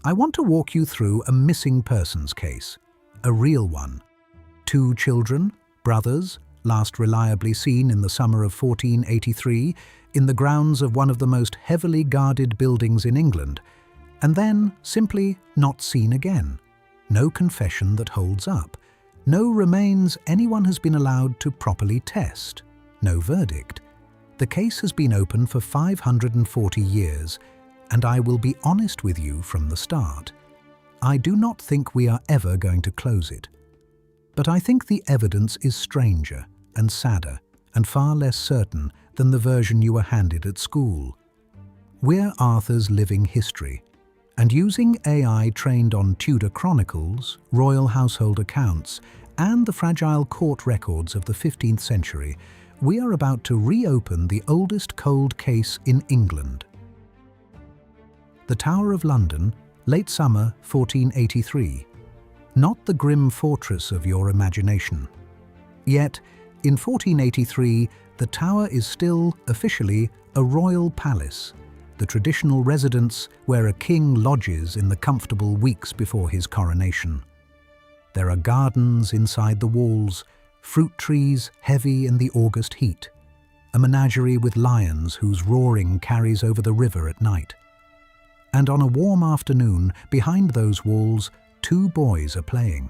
I want to walk you through a missing persons case, a real one. 2 children, brothers, last reliably seen in the summer of 1483 in the grounds of one of the most heavily guarded buildings in England, and then simply not seen again. No confession that holds up. No remains anyone has been allowed to properly test. No verdict. The case has been open for 540 years, and I will be honest with you from the start. I do not think we are ever going to close it. But I think the evidence is stranger and sadder and far less certain than the version you were handed at school. We're Arthur's living history, and using AI trained on Tudor chronicles, royal household accounts, and the fragile court records of the 15th century, we are about to reopen the oldest cold case in England. The Tower of London, late summer 1483. Not the grim fortress of your imagination. Yet, in 1483, the tower is still, officially, a royal palace, the traditional residence where a king lodges in the comfortable weeks before his coronation. There are gardens inside the walls, fruit trees heavy in the August heat, a menagerie with lions whose roaring carries over the river at night. And on a warm afternoon, behind those walls, 2 boys are playing.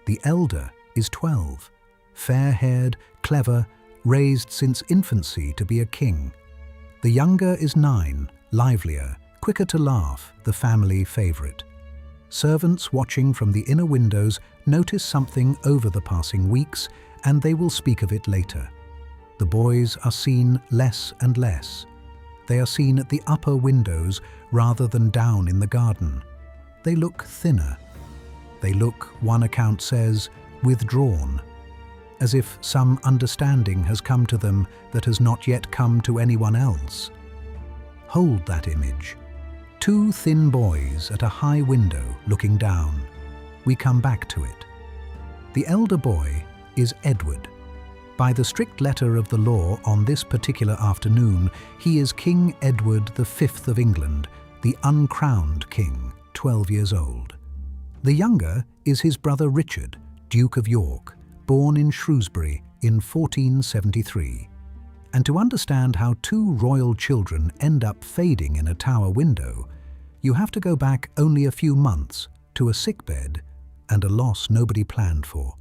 The elder is 12, fair-haired, clever, raised since infancy to be a king. The younger is 9, livelier, quicker to laugh, the family favourite. Servants watching from the inner windows notice something over the passing weeks, and they will speak of it later. The boys are seen less and less. They are seen at the upper windows rather than down in the garden. They look thinner. They look, one account says, withdrawn, as if some understanding has come to them that has not yet come to anyone else. Hold that image. 2 thin boys at a high window looking down. We come back to it. The elder boy is Edward. By the strict letter of the law on this particular afternoon, he is King Edward V of England, the uncrowned king, 12 years old. The younger is his brother Richard, Duke of York, born in Shrewsbury in 1473. And to understand how 2 royal children end up fading in a tower window, you have to go back only a few months to a sickbed and a loss nobody planned for.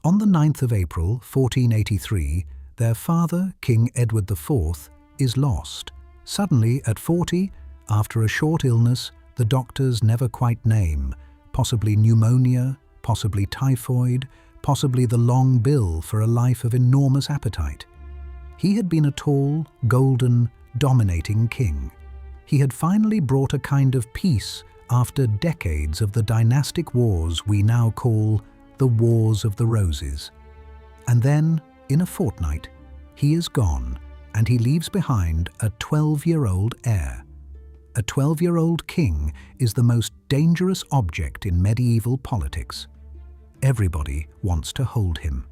On the 9th of April, 1483, their father, King Edward IV, is lost. Suddenly, at 40, after a short illness the doctors never quite name, possibly pneumonia, possibly typhoid, possibly the long bill for a life of enormous appetite. He had been a tall, golden, dominating king. He had finally brought a kind of peace after decades of the dynastic wars we now call the Wars of the Roses. And then, in a fortnight, he is gone, and he leaves behind a 12-year-old heir. A 12-year-old king is the most dangerous object in medieval politics. Everybody wants to hold him.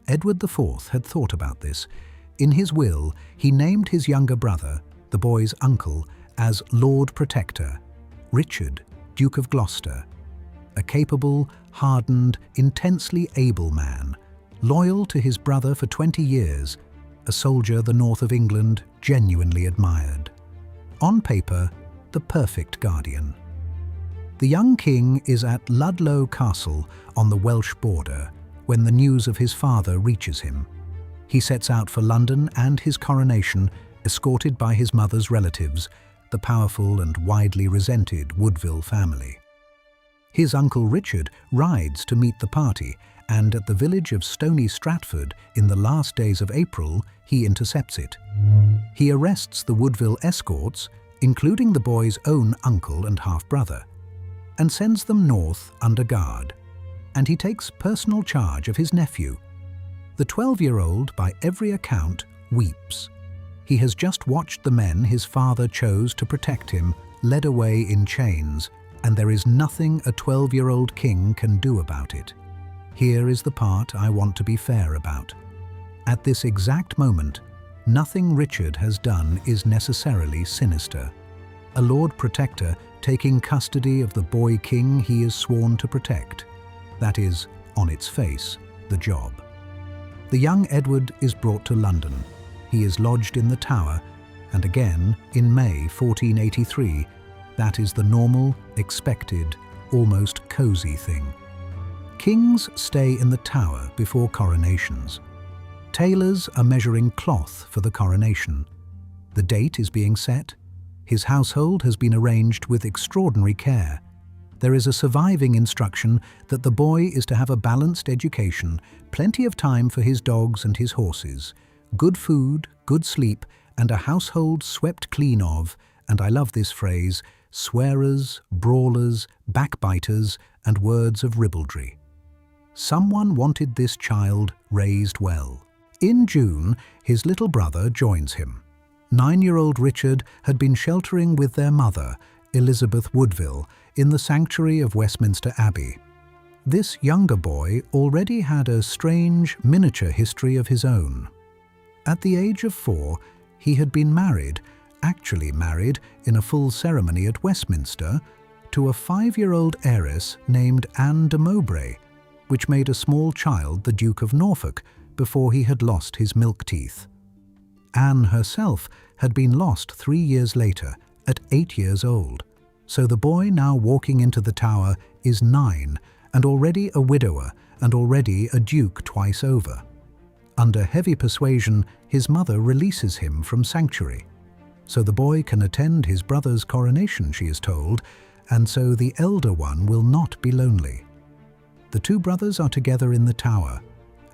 Edward IV had thought about this. In his will, he named his younger brother, the boy's uncle, as Lord Protector, Richard, Duke of Gloucester, a capable, hardened, intensely able man, loyal to his brother for 20 years, a soldier the north of England genuinely admired. On paper, the perfect guardian. The young king is at Ludlow Castle on the Welsh border when the news of his father reaches him. He sets out for London and his coronation, escorted by his mother's relatives, the powerful and widely resented Woodville family. His uncle Richard rides to meet the party, and at the village of Stony, Stratford, in the last days of April, he intercepts it. He arrests the Woodville escorts, including the boy's own uncle and half-brother, and sends them north under guard. And he takes personal charge of his nephew. The 12-year-old, by every account, weeps. He has just watched the men his father chose to protect him led away in chains, and there is nothing a 12-year-old king can do about it. Here is the part I want to be fair about. At this exact moment, nothing Richard has done is necessarily sinister. a Lord Protector taking custody of the boy king he is sworn to protect. That is, on its face, the job. The young Edward is brought to London. He is lodged in the Tower, and again in May 1483. That is the normal, expected, almost cosy thing. Kings stay in the Tower before coronations. Tailors are measuring cloth for the coronation. The date is being set. His household has been arranged with extraordinary care. There is a surviving instruction that the boy is to have a balanced education, plenty of time for his dogs and his horses, good food, good sleep, and a household swept clean of, and I love this phrase, swearers, brawlers, backbiters, and words of ribaldry. Someone wanted this child raised well. In June, his little brother joins him. 9-year-old Richard had been sheltering with their mother, Elizabeth Woodville, in the sanctuary of Westminster Abbey. This younger boy already had a strange, miniature history of his own. At the age of 4, he had been married, actually married in a full ceremony at Westminster, to a 5-year-old heiress named Anne de Mowbray, which made a small child the Duke of Norfolk before he had lost his milk teeth. Anne herself had been lost 3 years later, at 8 years old, so the boy now walking into the Tower is 9 and already a widower and already a duke twice over. Under heavy persuasion, his mother releases him from sanctuary. So the boy can attend his brother's coronation, she is told, and so the elder one will not be lonely. The two brothers are together in the Tower,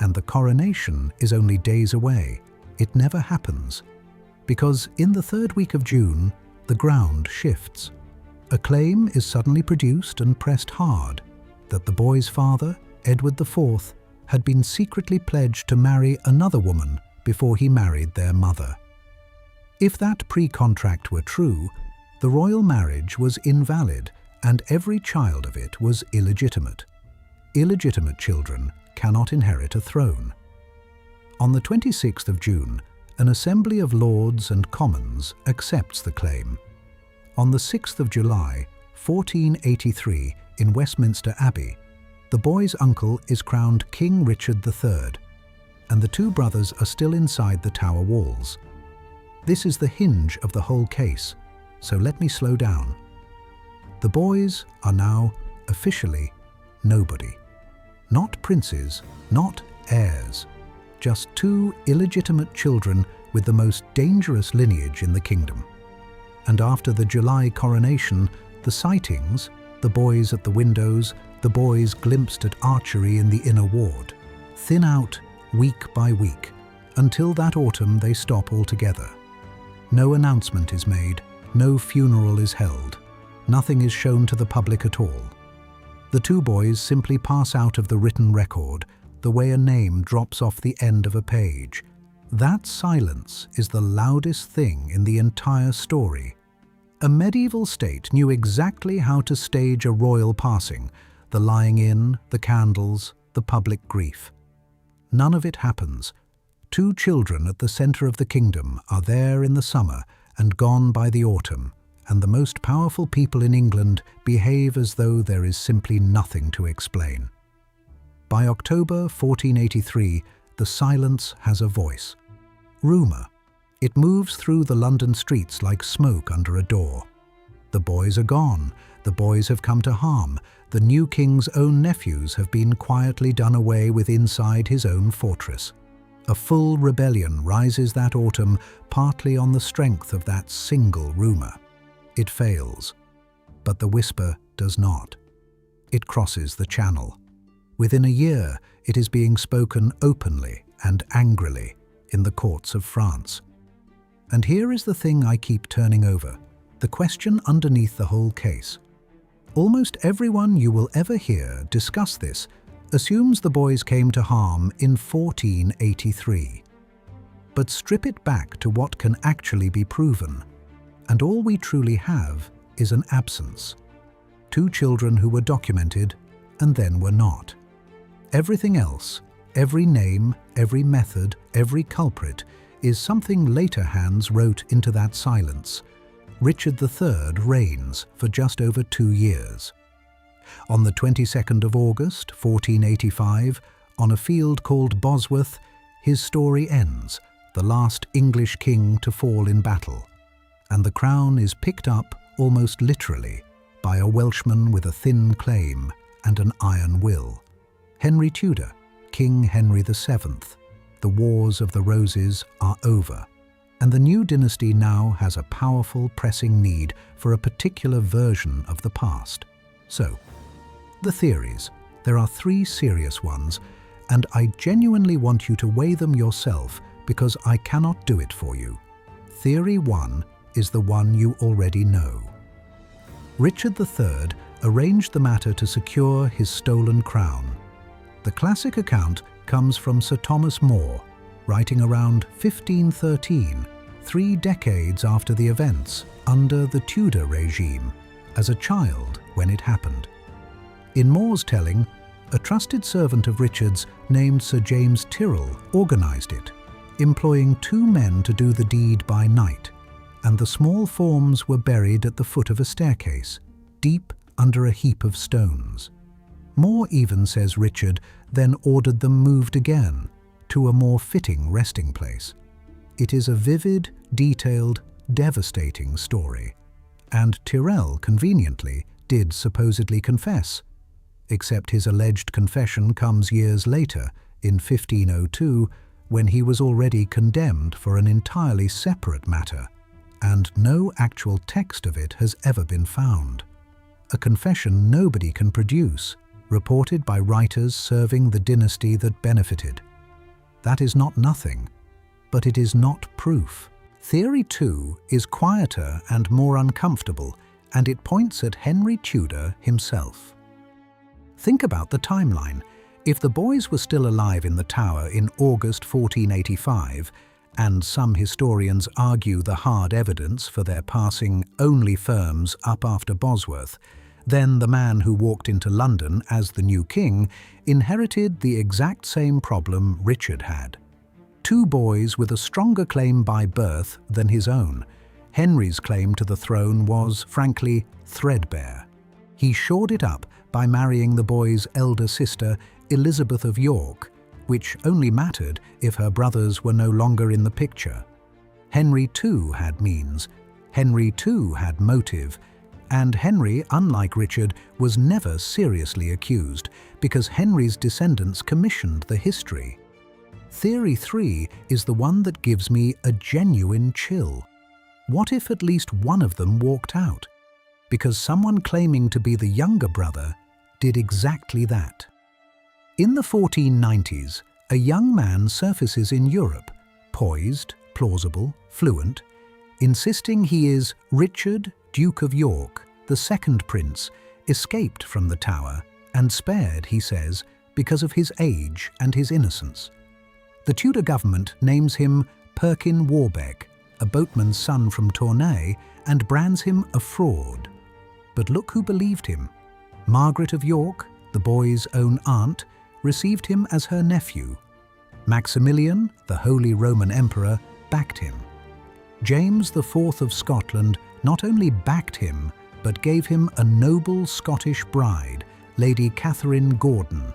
and the coronation is only days away. It never happens, because in the 3rd week of June, the ground shifts. A claim is suddenly produced and pressed hard that the boy's father, Edward IV, had been secretly pledged to marry another woman before he married their mother. If that pre-contract were true, the royal marriage was invalid and every child of it was illegitimate. Illegitimate children cannot inherit a throne. On the 26th of June, an Assembly of Lords and Commons accepts the claim. On the 6th of July, 1483, in Westminster Abbey, the boy's uncle is crowned King Richard III, and the two brothers are still inside the Tower walls. This is the hinge of the whole case, so let me slow down. The boys are now, officially, nobody. Not princes, not heirs, just two illegitimate children with the most dangerous lineage in the kingdom. And after the July coronation, the sightings, the boys at the windows, the boys glimpsed at archery in the inner ward, thin out week by week, until that autumn they stop altogether. No announcement is made, no funeral is held, nothing is shown to the public at all. The two boys simply pass out of the written record, the way a name drops off the end of a page. That silence is the loudest thing in the entire story. A medieval state knew exactly how to stage a royal passing, the lying in, the candles, the public grief. None of it happens. Two children at the centre of the kingdom are there in the summer and gone by the autumn, and the most powerful people in England behave as though there is simply nothing to explain. By October 1483, the silence has a voice. Rumour. It moves through the London streets like smoke under a door. The boys are gone. The boys have come to harm. The new king's own nephews have been quietly done away with inside his own fortress. A full rebellion rises that autumn, partly on the strength of that single rumour. It fails, but the whisper does not. It crosses the channel. Within a year, it is being spoken openly and angrily in the courts of France. And here is the thing I keep turning over, the question underneath the whole case. Almost everyone you will ever hear discuss this assumes the boys came to harm in 1483. But strip it back to what can actually be proven, and all we truly have is an absence. Two children who were documented and then were not. Everything else, every name, every method, every culprit, is something later hands wrote into that silence. Richard III reigns for just over 2 years. On the 22nd of August, 1485, on a field called Bosworth, his story ends, the last English king to fall in battle, and the crown is picked up, almost literally, by a Welshman with a thin claim and an iron will. Henry Tudor, King Henry VII. The Wars of the Roses are over, and the new dynasty now has a powerful, pressing need for a particular version of the past. So, the theories. There are 3 serious ones, and I genuinely want you to weigh them yourself because I cannot do it for you. Theory 1 is the one you already know. Richard III arranged the matter to secure his stolen crown. The classic account comes from Sir Thomas More, writing around 1513, 3 decades after the events under the Tudor regime, as a child when it happened. In More's telling, a trusted servant of Richard's named Sir James Tyrrell organised it, employing 2 men to do the deed by night, and the small forms were buried at the foot of a staircase, deep under a heap of stones. More even says Richard then ordered them moved again to a more fitting resting place. It is a vivid, detailed, devastating story, and Tyrrell, conveniently, did supposedly confess, except his alleged confession comes years later, in 1502, when he was already condemned for an entirely separate matter, and no actual text of it has ever been found. A confession nobody can produce, reported by writers serving the dynasty that benefited. That is not nothing, but it is not proof. Theory 2 is quieter and more uncomfortable, and it points at Henry Tudor himself. Think about the timeline. If the boys were still alive in the Tower in August 1485, and some historians argue the hard evidence for their passing only firms up after Bosworth, then the man who walked into London as the new king inherited the exact same problem Richard had. 2 boys with a stronger claim by birth than his own. Henry's claim to the throne was, frankly, threadbare. He shored it up by marrying the boy's elder sister, Elizabeth of York, which only mattered if her brothers were no longer in the picture. Henry too had means. Henry too had motive. And Henry, unlike Richard, was never seriously accused because Henry's descendants commissioned the history. Theory 3 is the one that gives me a genuine chill. What if at least one of them walked out? Because someone claiming to be the younger brother did exactly that. In the 1490s, a young man surfaces in Europe, poised, plausible, fluent, insisting he is Richard, Duke of York, the second prince, escaped from the Tower and spared, he says, because of his age and his innocence. The Tudor government names him Perkin Warbeck, a boatman's son from Tournai, and brands him a fraud. But look who believed him. Margaret of York, the boy's own aunt, received him as her nephew. Maximilian, the Holy Roman Emperor, backed him. James IV of Scotland not only backed him, but gave him a noble Scottish bride, Lady Catherine Gordon.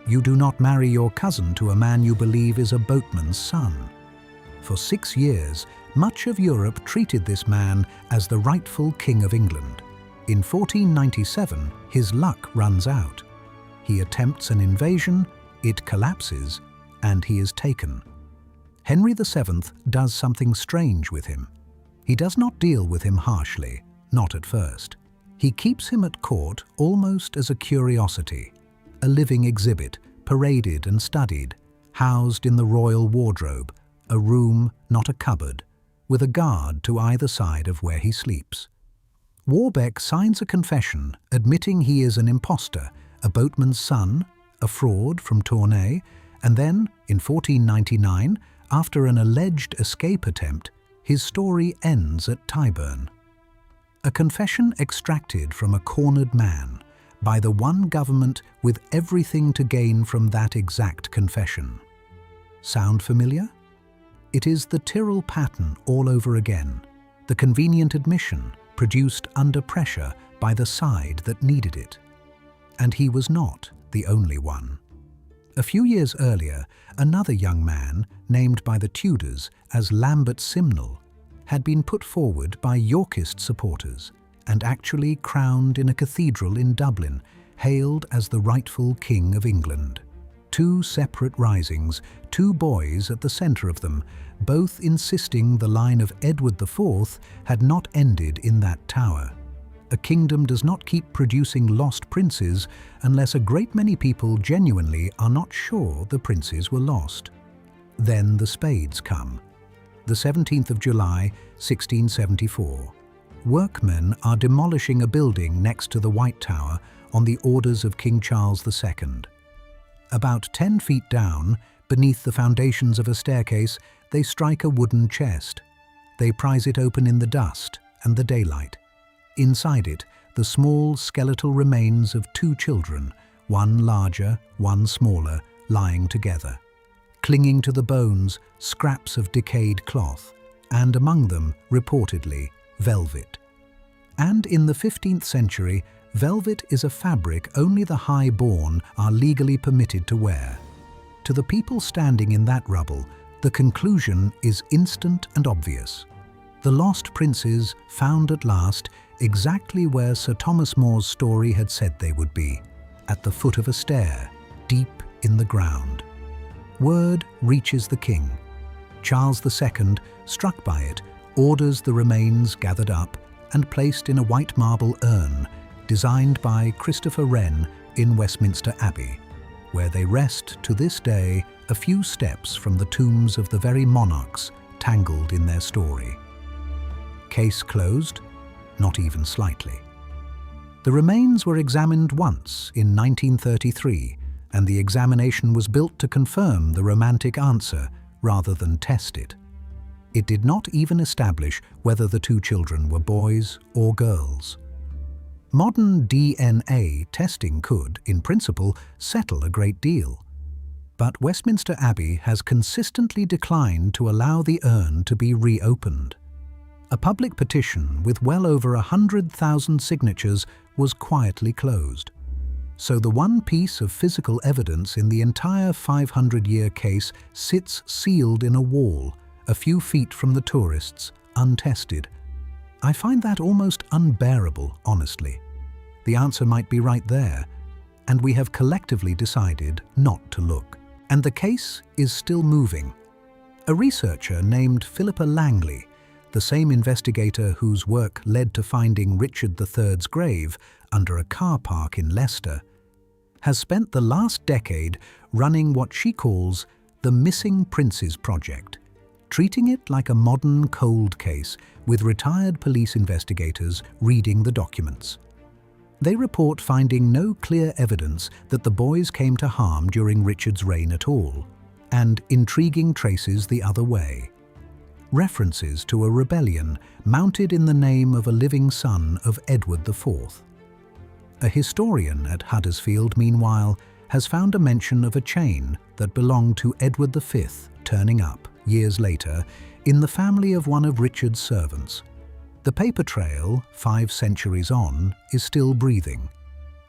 You do not marry your cousin to a man you believe is a boatman's son. For 6 years, much of Europe treated this man as the rightful King of England. In 1497, his luck runs out. He attempts an invasion, it collapses, and he is taken. Henry VII does something strange with him. He does not deal with him harshly, not at first. He keeps him at court almost as a curiosity, a living exhibit, paraded and studied, housed in the royal wardrobe, a room, not a cupboard, with a guard to either side of where he sleeps. Warbeck signs a confession admitting he is an impostor, a boatman's son, a fraud from Tournai, and then, in 1499, after an alleged escape attempt, his story ends at Tyburn. A confession extracted from a cornered man by the one government with everything to gain from that exact confession. Sound familiar? It is the Tyrrell pattern all over again. the convenient admission produced under pressure by the side that needed it. And he was not the only one. A few years earlier, another young man, named by the Tudors as Lambert Simnel, had been put forward by Yorkist supporters and actually crowned in a cathedral in Dublin, hailed as the rightful King of England. Two separate risings, two boys at the centre of them, both insisting the line of Edward IV had not ended in that tower. A kingdom does not keep producing lost princes unless a great many people genuinely are not sure the princes were lost. Then the spades come. The 17th of July, 1674. Workmen are demolishing a building next to the White Tower on the orders of King Charles II. About 10 feet down, beneath the foundations of a staircase, they strike a wooden chest. They prise it open in the dust and the daylight. Inside it, the small skeletal remains of two children, one larger, one smaller, lying together. Clinging to the bones, scraps of decayed cloth, and among them, reportedly, velvet. And in the 15th century, velvet is a fabric only the high-born are legally permitted to wear. To the people standing in that rubble, the conclusion is instant and obvious. The lost princes found at last exactly where Sir Thomas More's story had said they would be, at the foot of a stair, deep in the ground. Word reaches the king. Charles II, struck by it, orders the remains gathered up and placed in a white marble urn designed by Christopher Wren in Westminster Abbey, where they rest to this day a few steps from the tombs of the very monarchs tangled in their story. Case closed? Not even slightly. The remains were examined once in 1933, and the examination was built to confirm the romantic answer rather than test it. It did not even establish whether the two children were boys or girls. Modern DNA testing could, in principle, settle a great deal. But Westminster Abbey has consistently declined to allow the urn to be reopened. A public petition with well over 100,000 signatures was quietly closed. So the one piece of physical evidence in the entire 500-year case sits sealed in a wall, a few feet from the tourists, untested. I find that almost unbearable, honestly. The answer might be right there, and we have collectively decided not to look. And the case is still moving. A researcher named Philippa Langley, the same investigator whose work led to finding Richard III's grave under a car park in Leicester, has spent the last decade running what she calls the Missing Princes Project, treating it like a modern cold case with retired police investigators reading the documents. They report finding no clear evidence that the boys came to harm during Richard's reign at all, and intriguing traces the other way. References to a rebellion mounted in the name of a living son of Edward IV. A historian at Huddersfield, meanwhile, has found a mention of a chain that belonged to Edward V turning up, years later, in the family of one of Richard's servants. The paper trail, 5 centuries on, is still breathing.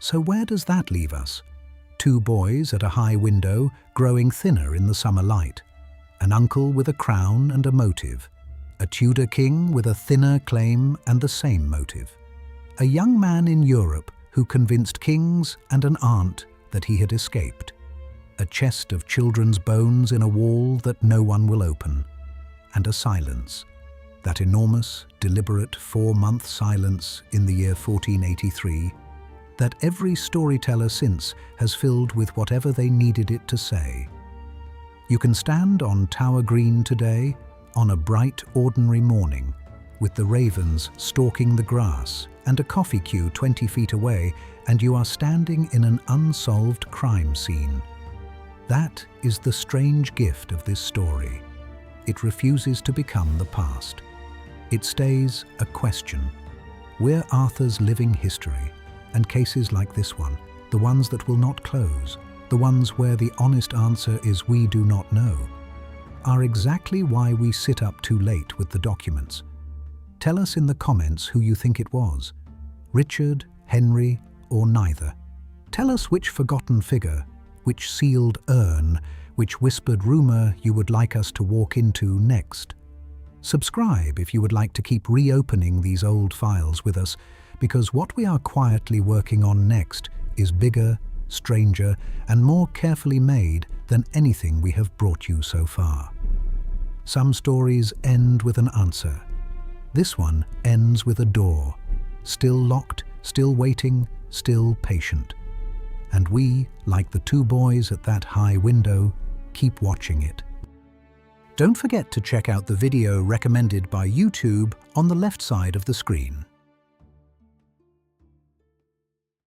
So where does that leave us? Two boys at a high window, growing thinner in the summer light. An uncle with a crown and a motive. A Tudor king with a thinner claim and the same motive. A young man in Europe who convinced kings and an aunt that he had escaped. A chest of children's bones in a wall that no one will open. And a silence. That enormous, deliberate 4-month silence in the year 1483 that every storyteller since has filled with whatever they needed it to say. You can stand on Tower Green today, on a bright, ordinary morning, with the ravens stalking the grass and a coffee queue 20 feet away, and you are standing in an unsolved crime scene. That is the strange gift of this story. It refuses to become the past. It stays a question. We're Arthur's living history, and cases like this one, the ones that will not close, the ones where the honest answer is we do not know, are exactly why we sit up too late with the documents. Tell us in the comments who you think it was. Richard, Henry, or neither. Tell us which forgotten figure, which sealed urn, which whispered rumour you would like us to walk into next. Subscribe if you would like to keep reopening these old files with us, because what we are quietly working on next is bigger, stranger, and more carefully made than anything we have brought you so far. Some stories end with an answer. This one ends with a door, still locked, still waiting, still patient. And we, like the two boys at that high window, keep watching it. Don't forget to check out the video recommended by YouTube on the left side of the screen.